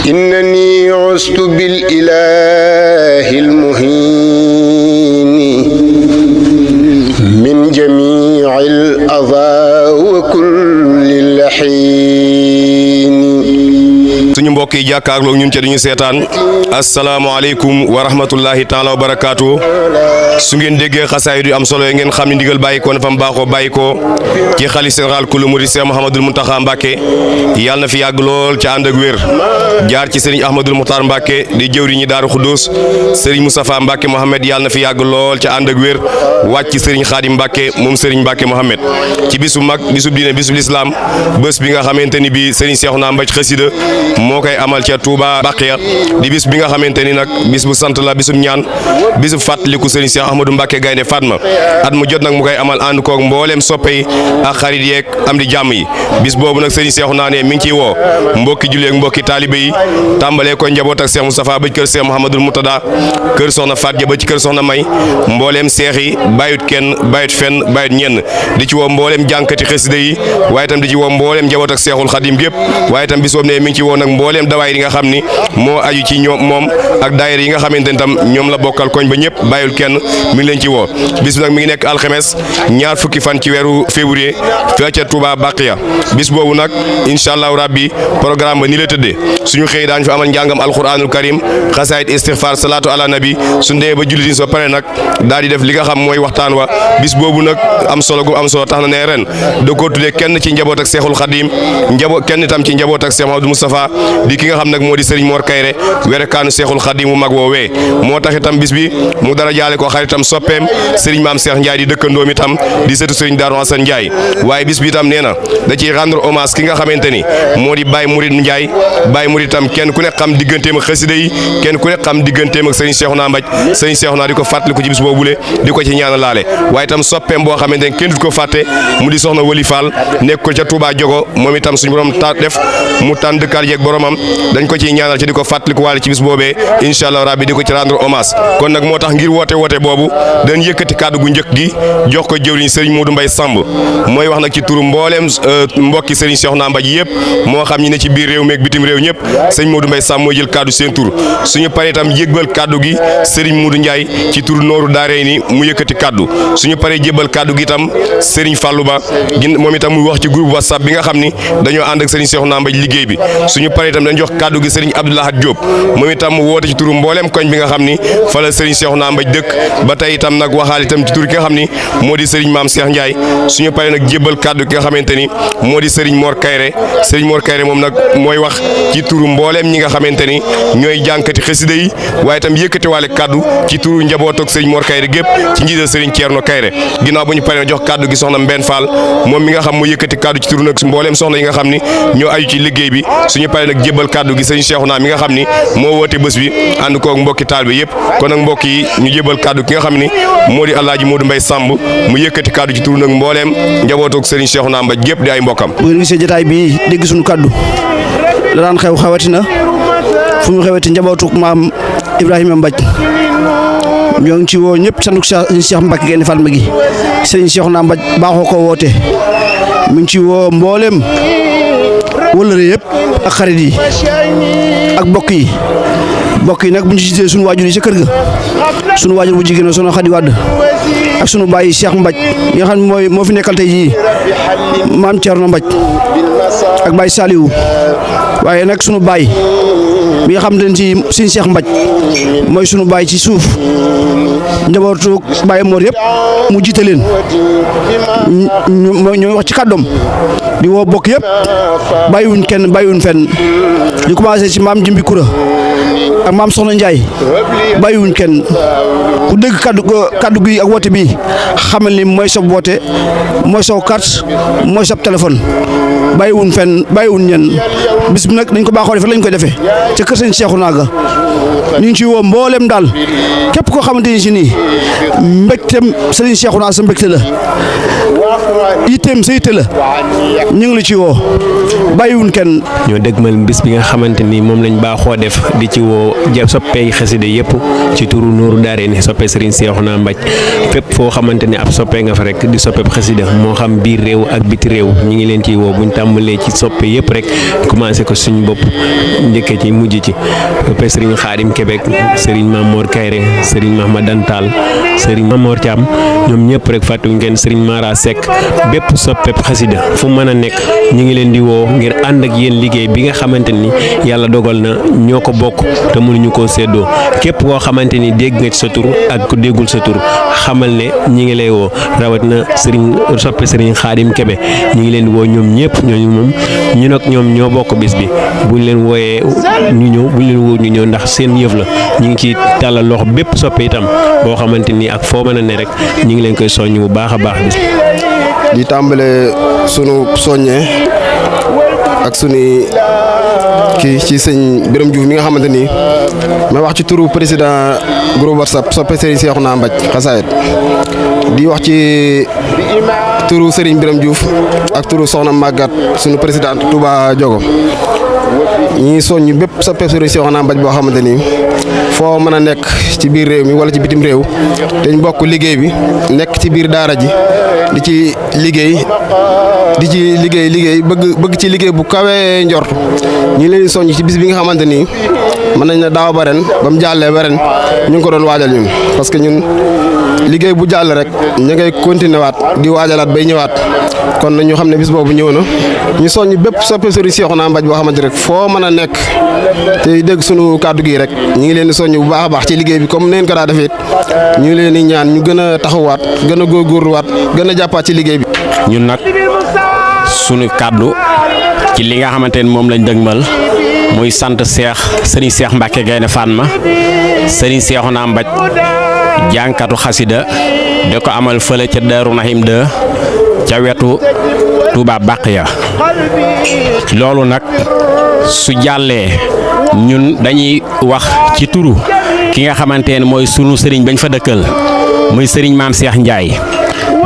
إنني عزت بالإله المهين من جميع الأذى وكل اللحين. suñu mbokk yi jàkkaarloo ñun ca duñu seetaan asalaamaaleykum wa rahmatullahi taala wa barakaatu. su ngeen déggee xasaay du am solo yi ngeen xam ne ndigal bàyyi ko na fa mu baaxoo bàyyi ko ci xalifa général kulu murid Cheikh Mouhamadoul Mountakha Mbacké yàlla na fi yàgg lool ca ànd ak wér jaar ci sëriñ Ahmadoul Moukhtar Mbacké di jëwriñi Daaru Xudoos sëriñ Moustapha Mbacké Mohamed yàlla na fi yàgg lool ca ànd ak wér wàcc ci sëriñ Khadim Mbacké moom sëriñ Mbacké Mohamed ci bisu mag bisu diine bisu lislaam bés bi nga xamante ni bi sëriñ Cheikhouna Mbaj xasida moo koy amal ca Touba Baqiya di bis bi nga xamante ni nag bis bu sant la bisum ñaan bisu fàttaliku sëriñ Cheikh Ahmadou Mbacké Gaynde Fatma at mu jot nag mu koy amal ànd koog mbooleem soppe yi ak xarit yeeg am di jàmm yi bis boobu nag sëriñ Cheikhouna ne mi ngi ciy woo mbokki julli ak mbokki taalibe yi tàmbalee ko njaboot ak Cheikh Moustapha ba ci kër Cheikh Mouhamadoul Moutada kër soxna Faatja ba ci kër soxna May mbooleem seex yi bàyyut kenn bàyyut fenn bàyyut ñenn di ci woo mbooleem jànkati xasida yi waaye itam di ci woo mbooleem njaboot ak Seexul Xadim gépp waaye itam bis boobu ne mi ngi ci woo nag mbooleem dawaay yi nga xam ni moo aju ci ñoom moom ak daayira yi nga xamante ni tam ñoom la bokkal koñ ba ñëpp bàyyul kenn mi ngi leen ci woo bis bi nag mi ngi nekk alxames ñaar fukki fan ci weeru février fii ca Touba Baqiya bis boobu nag incha allahu rabbi programme ba ni la tëddee suñu xëy daañu fa amal njàngam alquranul karim xasaayid istighfar salaatu ala nabi suñu demee ba jullit yi soo pare nag daal di def li nga xam mooy waxtaan wa bis boobu nag am solo gu am solo tax na ne ren da ko tuddee kenn ci njaboot ak Seexul Xadim kenn itam ci njaboot ak Cheikh Mouhamadoul Moustapha di ki nga xam nag moo di Serigne Mor Kayre werekaanu Seexul Xadim mu mag woowee moo tax itam bis bi mu dara jaale ko xaritam soppeem Serigne Maam Cheikh Ndiaye di dëkkandoom itam di sëtu Serigne Darou Assane Ndiaye waaye bis bi itam nee na da ciy rendre hommage ki nga xamante ni moo di Baye Mouride Ndiaye Baye Mouride itam kenn ku ne xam digganteem ak xasida yi kenn ku ne xam digganteem ak Serigne Cheikhouna Mbaj Serigne Cheikhouna di ko fàttaliku ci bis boobule di ko ci ñaanal laale waaye itam soppeem boo xamante ni kenn du ko fàtte mu di soxna Wali Fall nekk ko ca Touba Jogo moom itam suñu borom def mu tànn dëkkaat jeeg boromam dañ ko ciy ñaanal ci di ko fàttaliku waale ci bis boobee incha allah rabbi di ko ci rendre hommage kon nag moo tax ngir woote boobu dañ yëkkati kàddu gu njëkk gi jox ko jëwriñ Serigne Modou Mbaye Samb mooy wax nag ci turu mbooleem mbokki Serigne Cheikhouna Mbaj yëpp moo xam ñi ne ci biir réew meeg bitim réew ñëpp Serigne Modou Mbaye Samb mooy jël kàddu seen tur suñu paree itam jébbal kàddu gi Serigne Modou Ndiaye ci turu Nooru Daarayni mu yëkkati kàddu suñu paree jébbal kàddu gi itam Serigne Fallou Ba moom itam muy wax ci groupe WhatsApp bi nga xam ni dañoo ànd ak Serigne Cheikhouna Mbaj liggéey bi suñu paree itam dañ jox kàddu gi Serigne Abdoulahad Diop moom itam mu woote ci turu mbooleem koñ bi nga xam ni fa la Serigne Cheikhouna Mbaj dëkk ba tey itam nag waxaal itam ci turu ki nga xam ni moo di Serigne Maam Cheikh Ndiaye suñu paree nag jébbal kàddu ki nga xamante ni moo di Serigne Mor Kayre Serigne Mor Kayre moom nag mooy wax ci turu mbooleem ñi nga xamante ni ñooy jànkati xasida yi waaye itam yëkkati waale kàddu ci turu njaboot ak Serigne Mor Kayre gépp ci njiital Serigne Thierno Kayre ginnaaw bu ñu paree jox kàddu gi soxna Mbène Fall moom mi nga xam mu yëkkati kàddu ci turu nag mbooleem soxna yi nga xam ni ñoo aju ci liggéey bi suñu paree nag jébbal kàddu gi Serigne Cheikhouna mi nga xam ni moo woote bés bi ànd koog mbokki taal bi yëpp kon nag mbokk yi ñu jébbal kàddu ki nga xam ni moo di Alaaji Modou Mbaye Samb mu yëkkati kàddu ci turu nag mbooleem njaboot ak Serigne Cheikhouna Mbaj gépp di ay mbokkam. bu ngeen gisee jotaay bi dégg suñu kàddu la daan xewatina fu mu xewati njabootu maam Ibrahima Mbaj ñoo ngi ci woo ñëpp sandu Cheikh Mbacké Gaynde Fatma gi Serigne Cheikhouna Mbaj baaxoo ko woote mu ngi ci woo mbooleem wëllëre yëpp ak xarit yi ak bokk yi nag bu ñu gisee suñu waajur yi ca kër ga suñu waajur bu jigéen soxna Xadi Wàdd ak suñu bàyyi Cheikh Mbaj yi nga xam ne moo fi nekkal tey jii maam Thierno Mbaj ak Baye Saliou waaye nag suñu baay bi nga xam ne ci Serigne Cheikh Mbaj mooy sunu baay ci suuf njabootu Baye Mor yëpp mu jiite leen ñooy wax ci kàddoom di woo bokk yëpp bàyyiwuñ kenn bàyyiwuñ fenn di commencé ci maam Jimbi Kura ak maam Soxna Ndiaye bàyyiwuñ kenn ku dégg kaddu gi ak woote bi xamal ni mooy sab woote mooy saw carte mooy sab téléphone bàyyiwuñ fenn bàyyiwuñ ñenn bis bi nag dañ ko baaxoo defee lañ koy defee ca kër Serigne Cheikhouna ga ñu ngi ciy woo mboolem daal képp koo xamante ni si nii mbégteem Serigne Cheikhouna sa mbégte la yitteem sa yitte la ñu ngi la ci woo bàyyiwuñ kenn. ñoo dëgmal bis bi nga xamante ni moom lañ baaxoo def di ci woo soppey xasida yëpp ci turu Nooru Daarayni soppe Serigne Cheikhouna Mbaj fépp foo xamante ni ab soppe nga fa rek di soppe xasida moo xam biir réew ak biti réew ñu ngi leen ciy woo buñ tàmbalee ci soppe yëpp rek commencé ko suñu bopp njëkkee ci mujj ci soppe Serigne Khadim Kébé Serigne Mamor Kayre Serigne Mahmadan Tall Serigne Mamor Thiam ñoom ñëpp rek fàttuñ kenn Serigne Mara Seck bépp soppeb xasida fu mën a nekk ñu ngi leen di woo ngir ànd ak yéen liggéey bi nga xamante ni yàlla dogal na ñoo ko bokk te mënuñu koo séddoo képp koo xamante ni dégg nga ci sa tur ak ku déggul sa tur xamal ne ñi ngi lay woo rawat na Serigne soppe Serigne Khadim Kébé ñi ngi leen di woo ñoom ñëpp ñooñu moom ñu nag ñoom ñoo bokk bis bi buñ leen wooyee ñu ñëw buñ leen woo ñu ñëw ndax seen yëf la ñu ngi ci tàllal loxo bépp soppe itam boo xamante ni ak foo mën a ne rek ñu ngi leen koy soññ bu baax a baax bis di tàmbale sunu soññee ak sunu kii ci sëñ Birame Diouf mi nga xamante ni may wax ci turu président groupe WhatsApp soppe Serigne Cheikhouna Mbaj Xasaayid di wax ci turu Serigne Birame Diouf ak turu Soxna Magat sunu président Touba Diogo ñi soññ bépp soppe Serigne Cheikhouna Mbaj boo xamante ni foo mën a nekk ci biir réew mi wala ci bitim réew te ñu bokk liggéey bi nekk ci biir daara ji di ci liggéey bëgg ci liggéey bu kawee njort ñi leen soññ ci bis bi nga xamante ni mën nañ ne daaw ba ren ba mu jàllee ba ren ñu ngi ko doon waajal ñun parce que ñun liggéey bu jàll rek ñu ngay continuer waat di waajalaat bay ñëwaat kon nag ñu xam ne bis boobu ñëw na ñu soññ bépp soppe Serigne Cheikhouna Mbaj boo xamante rek foo mën a nekk te dégg sunu kàddu gi rek ñu ngi leen di soññ bu baax a baax ci liggéey bi comme neen ko daa defee ñu ngi leen di ñaan ñu gën a taxawaat gën a góorgóorluwaat gën a jàppaat ci liggéey bi. ñun nag sunu kàddu ci li nga xamante ne moom lañ dëgmal muy sant Serigne Cheikh Mbacke Gaynde Fatma Serigne Cheikhouna Mbaj jànkatu xasida da ko amal fële ca Daaru Nahim 2 ca wetu Touba Baqiya loolu nag su jàllee ñun dañuy wax ci turu ki nga xamante ne mooy sunu sëriñ bañ fa dëkkal muy sëriñ Maam Cheikh Ndiaye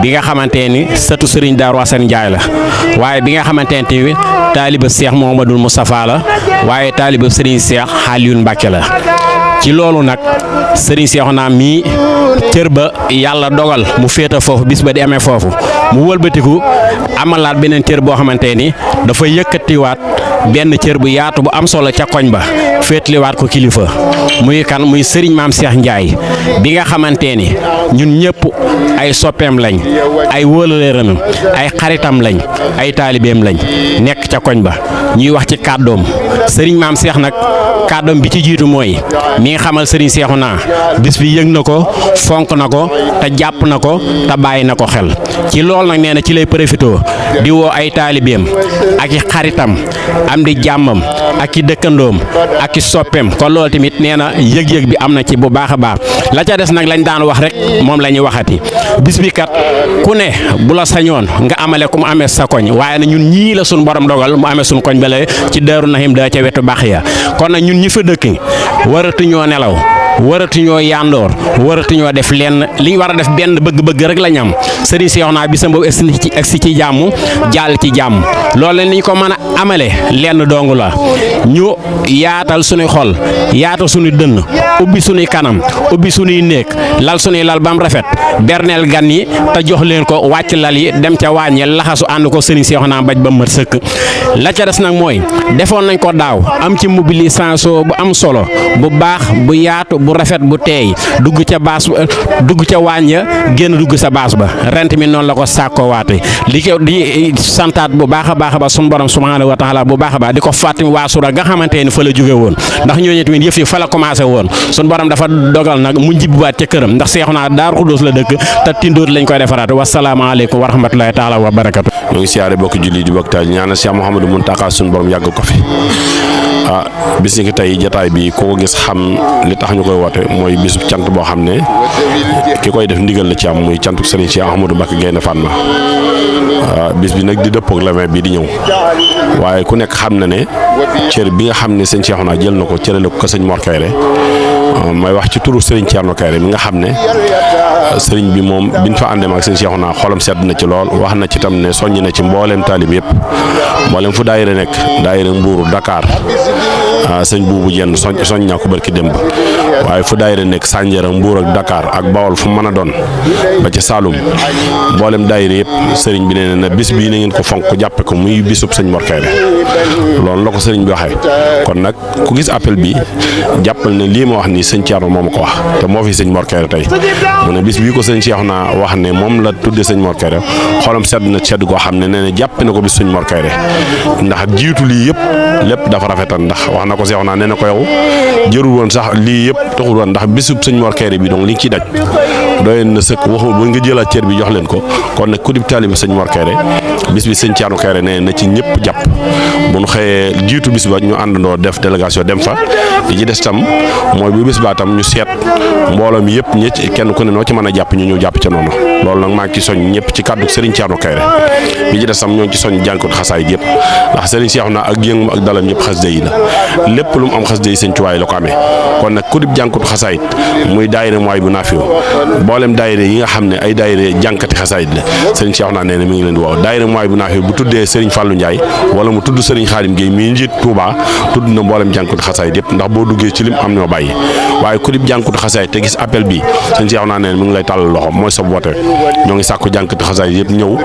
bi nga xamante ni sëtu sëriñ Daaru Asan Ndiaye la waaye bi nga xamante ne tamit taaliba Cheikh Mouhamadoul Moustapha la waaye taaliba sëriñ Cheikh Alioune Mbacke la ci loolu nag sëriñ Cheikhouna mii cër ba yàlla dogal mu féeta foofu bis ba di amee foofu mu wëlbatiku amalaat beneen cër boo xamante ni dafa yëkkatiwaat benn cër bu yaatu bu am solo ca koñ ba féetliwaat ko kilifa muy kan muy sëriñ Maam Cheikh Ndiaye bi nga xamante ni ñun ñëpp ay soppeem lañ ay wóolaleeram ay xaritam lañ ay taalibeem lañ nekk ca koñ ba ñuy wax ci kàddoom sëriñ Maam Cheikh nag kàddoom bi ci jiitu mooy mi nga xamal sëriñ Cheikhouna bis bi yëg na ko fonk na ko te jàpp na ko te bàyyi na ko xel ci loolu nag nee na ci lay profitoo di woo ay taalibeem ak i xaritam am di jàmmam ak i dëkkandoom ak i soppeem kon loolu tamit nee na yëg-yëg bi am na ci bu baax a baax la ca des nag lañ daan wax rek moom la ñuy waxati bis bi kat ku ne bu la sañoon nga amale ku mu amee sa koñ waaye na ñun ñii la suñu borom dogal mu amee suñu koñ bale ci Daaru Nahim da ca wetu Baxiya kon nag ñun ñi fa dëkk waratuñoo nelaw waratuñoo yandoor waratuñoo def lenn li ñu war a def benn bëgg-bëgg rek la ñu am Serigne Cheikhouna bisam boobu egsi ci jàmm jàll ci jàmm loolu ni ñu ko mën a amale lenn dong la ñu yaatal suñuy xol yaatal suñuy dënn ubbi suñuy kanam ubbi suñuy néeg lal suñuy lal bam rafet berneel gan yi te jox leen ko wàcc lal yi dem ca wàññi laxasu ànd ko Serigne Cheikhouna Mbaj ba mat sëkk la ca des nag mooy defoon nañ ko daaw am ci mobilisation bu am solo bu baax bu yaatu bu rafet bu teey dugg ca baas dugg ca waañ ya génn dugg sa baas ba rent mi noonu la ko sàkkoo waate li ko di santaat bu baax a baax ba sunu borom subhanahu wa taala bu baax a baax di ko fàttali waa Sura nga xamante ni fa la jóge woon ndax ñooñu tamit yëf yi fa la commencé woon sunu borom dafa dogal nag mu njibbaat ca këram ndax Cheikhouna Daaru Xudoos la dëkk te tindóot lañ koy defaraat wasalaamaaleykum wa rahmatulahi taala wa barakatu. ñu ngi siyaare bokk julli di bokk taal ñaanal Cheikh Mouhamadou Mountakha sunu borom yàgg ko fi bis ni ki tey jataay bi ku ko gis xam li tax ñu koy woote mooy bisub cant boo xam ne ki koy def ndigal la ci am muy cantuk Serigne Cheikh Ahmadou Mbacke Gaynde Fatma bis bi nag di dëppook le 20 bi di ñëw waaye ku nekk xam na ne cër bi nga xam ne sëñ Cheikhouna jël na ko cërale ko sëñ Mor Kayre may wax ci turu Serigne Thierno Kayre mi nga xam ne sëriñ bi moom biñ fa àndee ak sëñ Cheikhouna xolam sedd na ci lool wax na ci tam ne soññ na ci mbooleem taalib yëpp mbooleem fu daayira nekk daayira Mbuur Dakar sëñ buubu jenn soñ naa ko barki démb waaye fu daayira nekk Sandiara Mbuur ak Dakar ak Bawol fu mën a doon ba ci Saloum mboolem daayira yëpp sëriñ bi nee na bis bii na ngeen ko fonk jàppe ko muy bisub sëñ Mor Kayré loolu la ko sëriñ bi waxee kon nag ku gis appel bi jàppal ne lii ma wax nii sëñ Thierno moo ma ko wax te moo fi sëñ Mor Kayré tey mu ne bis bii ko sëñ Cheikh naa wax ne moom la tudde sëñ Mor Kayré xolam sedd na sedd koo xam ne nee na jàppe na ko bis sëñ Mor Kayré ndax jiitu lii yëpp lépp dafa rafetal ndax wax na ko Cheikh naa nee na ko yow jërul woon sax lii yëpp taxul woon ndax bisub sëñ Mor Kayré bi donc li nga ciy daj doyen na sëkk waxu ba nga jëlaat cër bi jox leen ko kon nag ku dib taalibe sëñ Mor Kayré bis bi sëñ Thierno Kayré nee na ci ñëpp jàpp bu ñu xëyee jiitu bis ba ñu àndandoo def délégation dem fa li ci des tam mooy bu bis baa tam ñu seet mbooloo mi yëpp ñi kenn ku ne noo ci mën a jàpp ñu ñëw jàpp ca noonu loolu nag maa ngi ci soñ ñëpp ci kàddu Serigne Thierno Kayré li ci des tam ñoo ngi ci soñ jànkot xasaay yëpp ndax Serigne Cheikh na ak yëngu ak dalam yëpp xasida yi la lépp lu mu am xasida yi sëñ Tuubaa la ko amee kon nag ku dib jànkot xasaayit muy daayira mooy bu naafiw mboolem daayira yi nga xam ne ay daayira jànkati xasaayit la Serigne Cheikh na nee na mi ngi leen di woo daayira mooy bu naafiw bu tuddee Serigne Fallou Ndiaye wala mu tudd Serigne Khadim Gueye mi njiit Touba tudd na mboolem jànkot xasaayit yëpp ndax boo duggee ci lim am ñoo bàyyi waaye ku dib jànkot xasaayit te gis appel bi Serigne Cheikh na nee na mi ngi lay tàllal loxo mooy sa woote ñoo ngi sàkku jànkati xasaayit yëpp ñëw